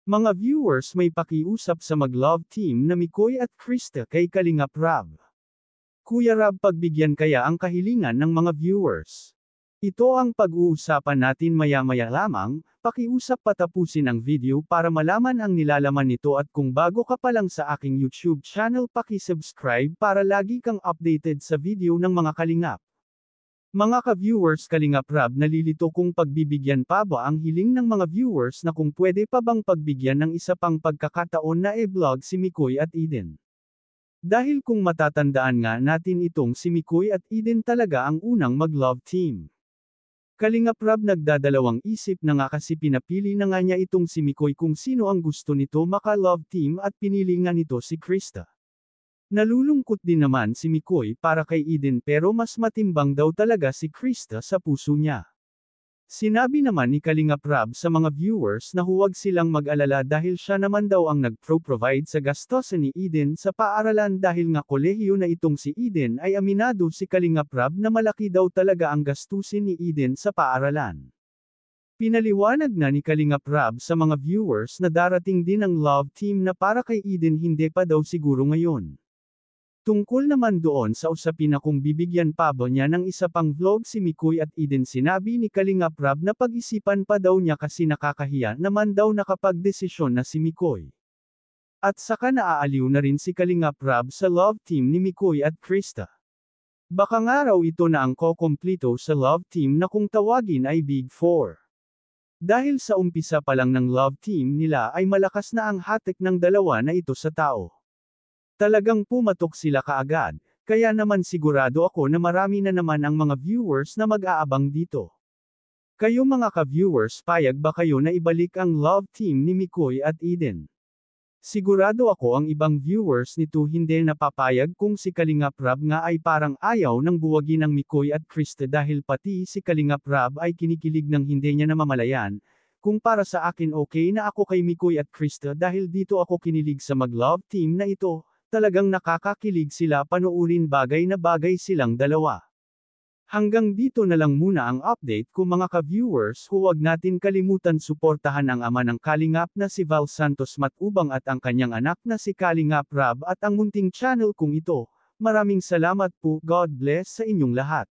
Mga viewers, may pakiusap sa mag-love team na Mikoy at Krista kay Kalingap Rab. Kuya Rab, pagbigyan kaya ang kahilingan ng mga viewers? Ito ang pag-uusapan natin maya-maya lamang. Pakiusap patapusin ang video para malaman ang nilalaman nito, at kung bago ka pa lang sa aking YouTube channel, paki-subscribe para lagi kang updated sa video ng mga kalingap. Mga ka-viewers, Kalingap Rab, nalilito kung pagbibigyan pa ba ang hiling ng mga viewers na kung pwede pa bang pagbigyan ng isa pang pagkakataon na e-vlog si Mikoy at Eden. Dahil kung matatandaan nga natin, itong si Mikoy at Eden talaga ang unang mag-love team. Kalingap Rab, nagdadalawang isip na nga kasi pinapili na nga niya itong si Mikoy kung sino ang gusto nito maka-love team, at pinili nga nito si Krista. Nalulungkot din naman si Mikoy para kay Eden, pero mas matimbang daw talaga si Krista sa puso niya. Sinabi naman ni Kalingap Rab sa mga viewers na huwag silang mag-alala dahil siya naman daw ang nag-provide sa gastusin ni Eden sa paaralan, dahil nga kolehiyo na itong si Eden. Ay aminado si Kalingap Rab na malaki daw talaga ang gastusin ni Eden sa paaralan. Pinaliwanag na ni Kalingap Rab sa mga viewers na darating din ang love team na para kay Eden, hindi pa daw siguro ngayon. Tungkol naman doon sa usapin na kung bibigyan pa ba niya ng isa pang vlog si Mikoy at Eden, sinabi ni Kalingap Rab na pag-isipan pa daw niya kasi nakakahiya naman daw nakapag-desisyon na si Mikoy. At saka naaaliw na rin si Kalingap Rab sa love team ni Mikoy at Krista. Baka nga raw ito na ang kokomplito sa love team na kung tawagin ay Big Four. Dahil sa umpisa pa lang ng love team nila ay malakas na ang hatek ng dalawa na ito sa tao. Talagang pumatok sila kaagad, kaya naman sigurado ako na marami na naman ang mga viewers na mag-aabang dito. Kayo mga ka-viewers, payag ba kayo na ibalik ang love team ni Mikoy at Eden? Sigurado ako ang ibang viewers nito hindi napapayag kung si Kalingap Rab nga ay parang ayaw ng buwagin ng Mikoy at Krista, dahil pati si Kalingap Rab ay kinikilig ng hindi niya namamalayan. Kung para sa akin, okay na ako kay Mikoy at Krista dahil dito ako kinilig sa mag-love team na ito. Talagang nakakakilig sila panoorin, bagay na bagay silang dalawa. Hanggang dito na lang muna ang update ko mga ka-viewers. Huwag natin kalimutan suportahan ang ama ng Kalingap na si Val Santos Matubang at ang kanyang anak na si Kalingap Rab at ang munting channel kong ito. Maraming salamat po. God bless sa inyong lahat.